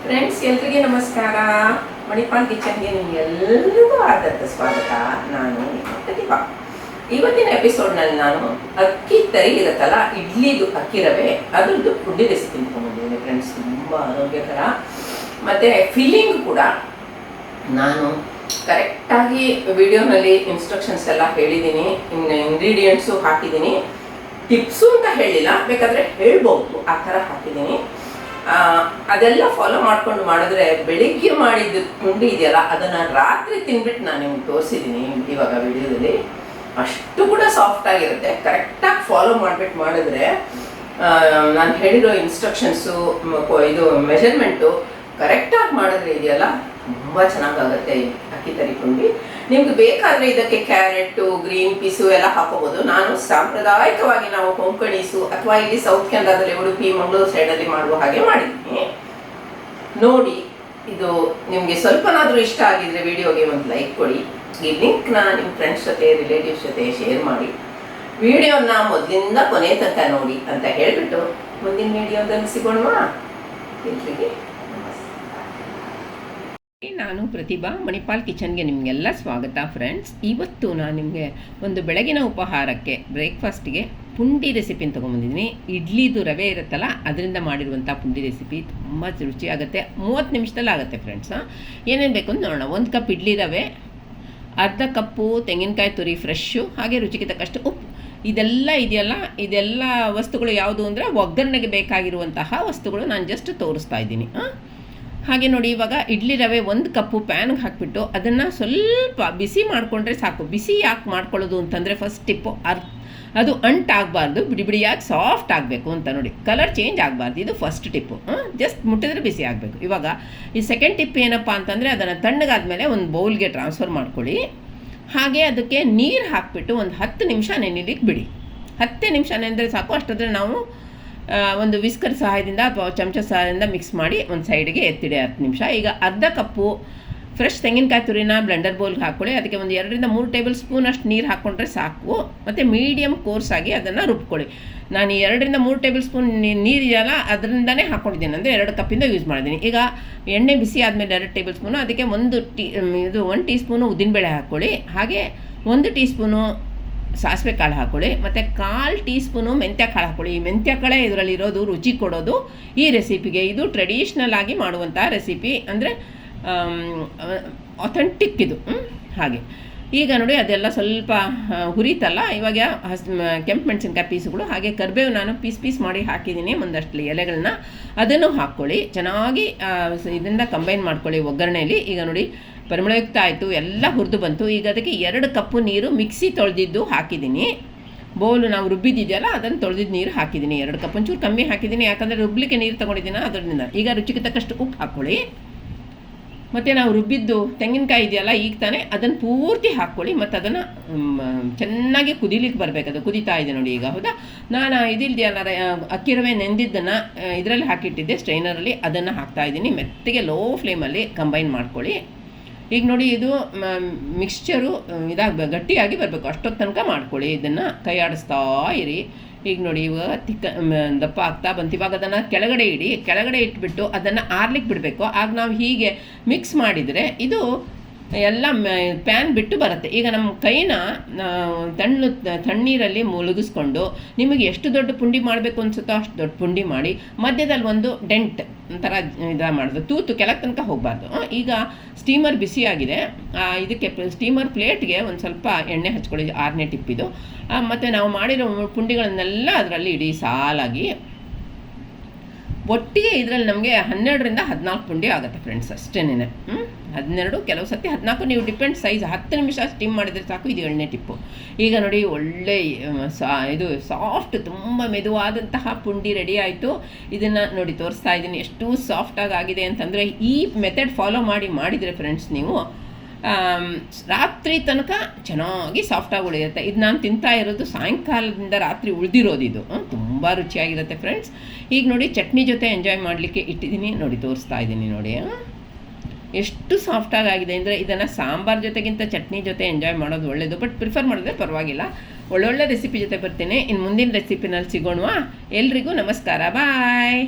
Friends, ಎಲ್ರಿಗೆ ನಮಸ್ಕಾರ. ಮಣಿಪಾಲ್ ಕಿಚನ್ಗೆ ನಿಮಗೆಲ್ಲರಿಗೂ ಆದರದ ಸ್ವಾಗತ. ನಾನು ಪ್ರತಿಭಾ. ಇವತ್ತಿನ ಎಪಿಸೋಡ್ನಲ್ಲಿ ನಾನು ಅಕ್ಕಿ ತರಿ ಇರುತ್ತಲ್ಲ, ಇಡ್ಲಿದು ಅಕ್ಕಿ ರವೆ, ಅದ್ರದ್ದು ಪುಡಿ ರೆಸಿಪಿ ತಿಳ್ಕೊಂಡಿದ್ದೀನಿ ಫ್ರೆಂಡ್ಸ್. ತುಂಬ ಆರೋಗ್ಯಕರ ಮತ್ತು ಫೀಲಿಂಗ್ ಕೂಡ. ನಾನು ಕರೆಕ್ಟಾಗಿ ವಿಡಿಯೋನಲ್ಲಿ ಇನ್ಸ್ಟ್ರಕ್ಷನ್ಸ್ ಎಲ್ಲ ಹೇಳಿದ್ದೀನಿ, ಇಂಗ್ರೀಡಿಯೆಂಟ್ಸು ಹಾಕಿದ್ದೀನಿ. ಟಿಪ್ಸು ಅಂತ ಹೇಳಿಲ್ಲ, ಬೇಕಾದರೆ ಹೇಳ್ಬೋದು, ಆ ಥರ ಹಾಕಿದ್ದೀನಿ. ಅದೆಲ್ಲ ಫಾಲೋ ಮಾಡ್ಕೊಂಡು ಮಾಡಿದ್ರೆ ಬೆಳಿಗ್ಗೆ ಮಾಡಿದ್ದು ಉಂಡೆ ಇದೆಯಲ್ಲ, ಅದನ್ನು ರಾತ್ರಿ ತಿನ್ಬಿಟ್ಟು ನಾನು ನಿಮ್ಗೆ ತೋರಿಸಿದ್ದೀನಿ ಇವಾಗ ವಿಡಿಯೋದಲ್ಲಿ. ಅಷ್ಟು ಕೂಡ ಸಾಫ್ಟಾಗಿರುತ್ತೆ. ಕರೆಕ್ಟಾಗಿ ಫಾಲೋ ಮಾಡಿಬಿಟ್ಟು ಮಾಡಿದ್ರೆ, ನಾನು ಹೇಳಿರೋ ಇನ್ಸ್ಟ್ರಕ್ಷನ್ಸು, ಇದು ಮೆಷರ್ಮೆಂಟು ಕರೆಕ್ಟಾಗಿ ಮಾಡಿದ್ರೆ ಇದೆಯಲ್ಲ, ತುಂಬ ಚೆನ್ನಾಗಾಗುತ್ತೆ ಈ ಅಕ್ಕಿ ತರಿ ಪುಂಡಿ. ನಿಮ್ಗೆ ಬೇಕಾದರೆ ಇದಕ್ಕೆ ಕ್ಯಾರೆಟು, ಗ್ರೀನ್ ಪೀಸು ಎಲ್ಲ ಹಾಕೋಬೋದು. ನಾನು ಸಾಂಪ್ರದಾಯಿಕವಾಗಿ ನಾವು ಕೊಂಕಣೀಸು ಅಥವಾ ಇಲ್ಲಿ ಸೌತ್ ಕೆನರಾದಲ್ಲಿ ಉಡುಪಿ ಮಂಗಳೂರು ಸೈಡಲ್ಲಿ ಮಾಡುವ ಹಾಗೆ ಮಾಡಿದ್ದೀನಿ. ನೋಡಿ, ಇದು ನಿಮಗೆ ಸ್ವಲ್ಪನಾದರೂ ಇಷ್ಟ ಆಗಿದ್ರೆ ವಿಡಿಯೋಗೆ ಒಂದು ಲೈಕ್ ಕೊಡಿ. ಈ ಲಿಂಕ್ನ ನಿಮ್ಮ ಫ್ರೆಂಡ್ಸ್ ಜೊತೆ, ರಿಲೇಟಿವ್ಸ್ ಜೊತೆ ಶೇರ್ ಮಾಡಿ. ವಿಡಿಯೋನ ಮೊದಲಿಂದ ಕೊನೆ ತನಕ ನೋಡಿ ಅಂತ ಹೇಳಿಬಿಟ್ಟು ಮುಂದಿನ ವಿಡಿಯೋದಲ್ಲಿ ಸಿಗೋಣವಾ. ಎಲ್ರಿಗೆ ನಾನು ಪ್ರತಿಭಾ. ಮಣಿಪಾಲ್ ಕಿಚನ್ಗೆ ನಿಮಗೆಲ್ಲ ಸ್ವಾಗತ ಫ್ರೆಂಡ್ಸ್. ಇವತ್ತು ನಾನು ನಿಮಗೆ ಒಂದು ಬೆಳಗಿನ ಉಪಹಾರಕ್ಕೆ, ಬ್ರೇಕ್ಫಾಸ್ಟ್ಗೆ ಪುಂಡಿ ರೆಸಿಪಿನ ತೊಗೊಂಬಂದಿದ್ದೀನಿ. ಇಡ್ಲಿದು ರವೆ ಇರುತ್ತಲ್ಲ, ಅದರಿಂದ ಮಾಡಿರುವಂಥ ಪುಂಡಿ ರೆಸಿಪಿ ತುಂಬ ರುಚಿಯಾಗುತ್ತೆ. 30 ನಿಮಿಷದಲ್ಲಿ ಆಗುತ್ತೆ ಫ್ರೆಂಡ್ಸ್. ಏನೇನು ಬೇಕು ಅಂತ ನೋಡೋಣ. 1 ಕಪ್ ಇಡ್ಲಿ ರವೆ, ಅರ್ಧ ಕಪ್ಪು ತೆಂಗಿನಕಾಯಿ ತುರಿ ಫ್ರೆಶ್ಶು, ಹಾಗೆ ರುಚಿಗೆ ತಕ್ಕಷ್ಟು ಉಪ್ಪು. ಇದೆಲ್ಲ ಇದೆಯಲ್ಲ, ಇದೆಲ್ಲ ವಸ್ತುಗಳು ಯಾವುದು ಅಂದರೆ ಒಗ್ಗರಣೆಗೆ ಬೇಕಾಗಿರುವಂತಹ ವಸ್ತುಗಳು ನಾನು ಜಸ್ಟ್ ತೋರಿಸ್ತಾ ಇದ್ದೀನಿ. ಹಾಗೆ ನೋಡಿ, ಇವಾಗ ಇಡ್ಲಿ ರವೆ 1 ಕಪ್ಪು ಪ್ಯಾನ್ಗೆ ಹಾಕಿಬಿಟ್ಟು ಅದನ್ನು ಸ್ವಲ್ಪ ಬಿಸಿ ಮಾಡಿಕೊಂಡ್ರೆ ಸಾಕು. ಬಿಸಿ ಯಾಕೆ ಮಾಡ್ಕೊಳ್ಳೋದು ಅಂತಂದರೆ, ಫಸ್ಟ್ ಟಿಪ್ಪು ಅದು ಅಂಟಾಗಬಾರ್ದು, ಬಿಡಿ ಬಿಡಿಯಾಗಿ ಸಾಫ್ಟ್ ಆಗಬೇಕು ಅಂತ ನೋಡಿ. ಕಲರ್ ಚೇಂಜ್ ಆಗಬಾರ್ದು, ಇದು ಫಸ್ಟ್ ಟಿಪ್ಪು. ಜಸ್ಟ್ ಮುಟ್ಟಿದ್ರೆ ಬಿಸಿ ಆಗಬೇಕು. ಇವಾಗ ಈ ಸೆಕೆಂಡ್ ಟಿಪ್ ಏನಪ್ಪ ಅಂತಂದರೆ, ಅದನ್ನು ತಣ್ಣಗಾದ್ಮೇಲೆ ಒಂದು ಬೌಲ್ಗೆ ಟ್ರಾನ್ಸ್ಫರ್ ಮಾಡ್ಕೊಳ್ಳಿ. ಹಾಗೆ ಅದಕ್ಕೆ ನೀರು ಹಾಕಿಬಿಟ್ಟು ಒಂದು 10 ನಿಮಿಷ ನೆನೆಲಿಕ್ಕೆ ಬಿಡಿ. 10 ನಿಮಿಷ ನೆನೆದ್ರೆ ಸಾಕು. ಅಷ್ಟಾದರೆ ನಾವು ಒಂದು ವಿಸ್ಕರ್ ಸಹಾಯದಿಂದ ಅಥವಾ ಚಮಚ ಸಹಾಯದಿಂದ ಮಿಕ್ಸ್ ಮಾಡಿ ಒಂದು ಸೈಡ್ಗೆ ಎತ್ತಿಡಿ 10 ನಿಮಿಷ. ಈಗ ಅರ್ಧ ಕಪ್ಪು ಫ್ರೆಶ್ ತೆಂಗಿನಕಾಯಿ ತುರಿನ ಬ್ಲೆಂಡರ್ ಬೌಲ್ಗೆ ಹಾಕ್ಕೊಳ್ಳಿ. ಅದಕ್ಕೆ ಒಂದು 2 ರಿಂದ 3 ಟೇಬಲ್ ಸ್ಪೂನ್ ಅಷ್ಟು ನೀರು ಹಾಕ್ಕೊಂಡ್ರೆ ಸಾಕು. ಮತ್ತು ಮೀಡಿಯಮ್ ಕೋರ್ಸಾಗಿ ಅದನ್ನು ರುಬ್ಕೊಳ್ಳಿ. ನಾನು 2 ರಿಂದ 3 ಟೇಬಲ್ ಸ್ಪೂನ್ ನೀರು ಇದೆಯಲ್ಲ, ಅದರಿಂದನೇ ಹಾಕ್ಕೊಂಡಿದ್ದೀನಿ, ಅಂದರೆ 2 ಕಪ್ಪಿಂದ ಯೂಸ್ ಮಾಡಿದ್ದೀನಿ. ಈಗ ಎಣ್ಣೆ ಬಿಸಿ ಆದಮೇಲೆ 2 ಟೇಬಲ್ ಸ್ಪೂನು, ಅದಕ್ಕೆ 1 ಟೀ ಸ್ಪೂನು ಉದ್ದಿನಬೇಳೆ ಹಾಕ್ಕೊಳ್ಳಿ. ಹಾಗೆ 1 ಟೀ ಸ್ಪೂನು ಸಾಸಿವೆ ಕಾಳು ಹಾಕ್ಕೊಳ್ಳಿ. ಮತ್ತು 1/4 ಟೀ ಸ್ಪೂನು ಮೆಂತ್ಯ ಕಾಳು ಹಾಕ್ಕೊಳ್ಳಿ. ಈ ಮೆಂತ್ಯ ಕಾಳೇ ಇದರಲ್ಲಿರೋದು ರುಚಿ ಕೊಡೋದು ಈ ರೆಸಿಪಿಗೆ. ಇದು ಟ್ರೆಡಿಷ್ನಲ್ ಆಗಿ ಮಾಡುವಂಥ ರೆಸಿಪಿ, ಅಂದರೆ ಅಥೆಂಟಿಕ್ ಇದು. ಹಾಗೆ ಈಗ ನೋಡಿ, ಅದೆಲ್ಲ ಸ್ವಲ್ಪ ಹುರಿತಲ್ಲ. ಇವಾಗ ಕೆಂಪು ಮೆಣಸಿನ್ಕಾಯಿ ಪೀಸುಗಳು, ಹಾಗೆ ಕರಿಬೇವು ನಾನು ಪೀಸ್ ಮಾಡಿ ಹಾಕಿದ್ದೀನಿ, ಒಂದಷ್ಟು ಎಲೆಗಳನ್ನ. ಅದನ್ನು ಹಾಕ್ಕೊಳ್ಳಿ. ಚೆನ್ನಾಗಿ ಇದರಿಂದ ಕಂಬೈನ್ ಮಾಡ್ಕೊಳ್ಳಿ ಒಗ್ಗರಣೆಯಲ್ಲಿ. ಈಗ ನೋಡಿ, ಪರಿಮಳಯುಕ್ತ ಆಯಿತು, ಎಲ್ಲ ಹುರಿದು ಬಂತು. ಈಗ ಅದಕ್ಕೆ 2 ಕಪ್ಪು ನೀರು ಮಿಕ್ಸಿ ತೊಳೆದಿದ್ದು ಹಾಕಿದ್ದೀನಿ. ಬೌಲು ನಾವು ರುಬ್ಬಿದ್ದಿದೆಯಲ್ಲ, ಅದನ್ನು ತೊಳೆದಿದ್ದು ನೀರು ಹಾಕಿದ್ದೀನಿ. 2 ಕಪ್, ಒಂಚೂರು ಕಮ್ಮಿ ಹಾಕಿದ್ದೀನಿ, ಯಾಕಂದರೆ ರುಬ್ಲಿಕ್ಕೆ ನೀರು ತೊಗೊಂಡಿದ್ದೀನಿ ಅದರಿಂದ. ಈಗ ರುಚಿಗೆ ತಕ್ಕಷ್ಟು ಉಪ್ಪು ಹಾಕ್ಕೊಳ್ಳಿ. ಮತ್ತು ನಾವು ರುಬ್ಬಿದ್ದು ತೆಂಗಿನಕಾಯಿ ಇದೆಯಲ್ಲ, ಈಗ ತಾನೇ ಅದನ್ನು ಪೂರ್ತಿ ಹಾಕ್ಕೊಳ್ಳಿ. ಮತ್ತು ಅದನ್ನು ಚೆನ್ನಾಗಿ ಕುದಿಲಿಕ್ಕೆ ಬರಬೇಕು. ಅದು ಕುದೀತಾ ಇದೆ ನೋಡಿ ಈಗ. ಹೌದಾ, ನಾನು ಇದಿದೆಯಲ್ಲ, ಅಕ್ಕಿ ರವೆ ನೆಂದಿದ್ದನ್ನು ಇದರಲ್ಲಿ ಹಾಕಿಟ್ಟಿದ್ದೆ ಸ್ಟ್ರೈನರಲ್ಲಿ, ಅದನ್ನು ಹಾಕ್ತಾಯಿದ್ದೀನಿ. ಮೆತ್ತಗೆ ಲೋ ಫ್ಲೇಮಲ್ಲಿ ಕಂಬೈನ್ ಮಾಡ್ಕೊಳ್ಳಿ. ಈಗ ನೋಡಿ, ಇದು ಮಿಕ್ಸ್ಚರು ಗಟ್ಟಿಯಾಗಿ ಬರಬೇಕು, ಅಷ್ಟೊತ್ತು ತನಕ ಮಾಡ್ಕೊಳ್ಳಿ. ಇದನ್ನು ಕೈ ಆಡಿಸ್ತಾ ಇರಿ. ಈಗ ನೋಡಿ, ಇವಾಗ ದಪ್ಪ ಆಗ್ತಾ ಬಂತು. ಇವಾಗ ಅದನ್ನು ಕೆಳಗಡೆ ಇಡಿ. ಕೆಳಗಡೆ ಇಟ್ಬಿಟ್ಟು ಅದನ್ನು ಆರ್ಲಿಕ್ಕೆ ಬಿಡಬೇಕು. ಆಗ ನಾವು ಹೀಗೆ ಮಿಕ್ಸ್ ಮಾಡಿದರೆ ಇದು ಎಲ್ಲ ಪ್ಯಾನ್ ಬಿಟ್ಟು ಬರುತ್ತೆ. ಈಗ ನಮ್ಮ ಕೈನ ತಣ್ಣೀರಲ್ಲಿ ಮುಳುಗಿಸ್ಕೊಂಡು, ನಿಮಗೆ ಎಷ್ಟು ದೊಡ್ಡ ಪುಂಡಿ ಮಾಡಬೇಕು ಅನಿಸುತ್ತೋ ಅಷ್ಟು ದೊಡ್ಡ ಪುಂಡಿ ಮಾಡಿ, ಮಧ್ಯದಲ್ಲಿ ಒಂದು ಡೆಂಟ್ ಒಂಥರ ಮಾಡೋದು, ತೂತು ಕೆಳಗೆ ತನಕ ಹೋಗಬಾರ್ದು. ಈಗ ಸ್ಟೀಮರ್ ಬಿಸಿಯಾಗಿದೆ. ಇದಕ್ಕೆ ಸ್ಟೀಮರ್ ಪ್ಲೇಟ್ಗೆ ಒಂದು ಸ್ವಲ್ಪ ಎಣ್ಣೆ ಹಚ್ಕೊಳ್ಳಿ, 6ನೇ ಟಿಪ್ ಇದು. ಮತ್ತು ನಾವು ಮಾಡಿರೋ ಪುಂಡಿಗಳನ್ನೆಲ್ಲ ಅದರಲ್ಲಿ ಇಡಿ ಸಾಲಾಗಿ. ಒಟ್ಟಿಗೆ ಇದರಲ್ಲಿ ನಮಗೆ 12 ರಿಂದ 14 ಪುಂಡಿ ಆಗುತ್ತೆ ಫ್ರೆಂಡ್ಸ್, ಅಷ್ಟೇನೆ. 12, ಕೆಲವು ಸತಿ 14, ನೀವು ಡಿಪೆಂಡ್ ಸೈಜ್. 10 ನಿಮಿಷ ಸ್ಟೀಮ್ ಮಾಡಿದರೆ ಸಾಕು. ಇದು 8ನೇ ಟಿಪ್ಪು. ಈಗ ನೋಡಿ, ಒಳ್ಳೆ ಇದು ಸಾಫ್ಟ್, ತುಂಬ ಮೆದುವಾದಂತಹ ಪುಂಡಿ ರೆಡಿ ಆಯಿತು. ಇದನ್ನು ನೋಡಿ ತೋರಿಸ್ತಾ ಇದ್ದೀನಿ, ಎಷ್ಟು ಸಾಫ್ಟಾಗಿ ಆಗಿದೆ ಅಂತಂದರೆ. ಈ ಮೆಥಡ್ ಫಾಲೋ ಮಾಡಿದರೆ ಫ್ರೆಂಡ್ಸ್, ನೀವು ರಾತ್ರಿ ತನಕ ಚೆನ್ನಾಗಿ ಸಾಫ್ಟಾಗಿ ಉಳಿಯುತ್ತೆ. ಇದು ನಾನು ತಿಂತಾ ಇರೋದು ಸಾಯಂಕಾಲದಿಂದ ರಾತ್ರಿ ಉಳಿದಿರೋದು. ಇದು ತುಂಬ ರುಚಿಯಾಗಿರುತ್ತೆ ಫ್ರೆಂಡ್ಸ್. ಈಗ ನೋಡಿ, ಚಟ್ನಿ ಜೊತೆ ಎಂಜಾಯ್ ಮಾಡಲಿಕ್ಕೆ ಇಟ್ಟಿದ್ದೀನಿ. ನೋಡಿ ತೋರಿಸ್ತಾ ಇದ್ದೀನಿ ನೋಡಿ, ಎಷ್ಟು ಸಾಫ್ಟಾಗಿ ಆಗಿದೆ ಅಂದರೆ. ಇದನ್ನು ಸಾಂಬಾರ್ ಜೊತೆಗಿಂತ ಚಟ್ನಿ ಜೊತೆ ಎಂಜಾಯ್ ಮಾಡೋದು ಒಳ್ಳೆಯದು, ಬಟ್ ಪ್ರಿಫರ್ ಮಾಡಿದ್ರೆ ಪರವಾಗಿಲ್ಲ. ಒಳ್ಳೊಳ್ಳೆ ರೆಸಿಪಿ ಜೊತೆ ಬರ್ತೀನಿ. ಇನ್ನು ಮುಂದಿನ ರೆಸಿಪಿನಲ್ಲಿ ಸಿಗೋಣ. ಎಲ್ರಿಗೂ ನಮಸ್ಕಾರ, ಬಾಯ್.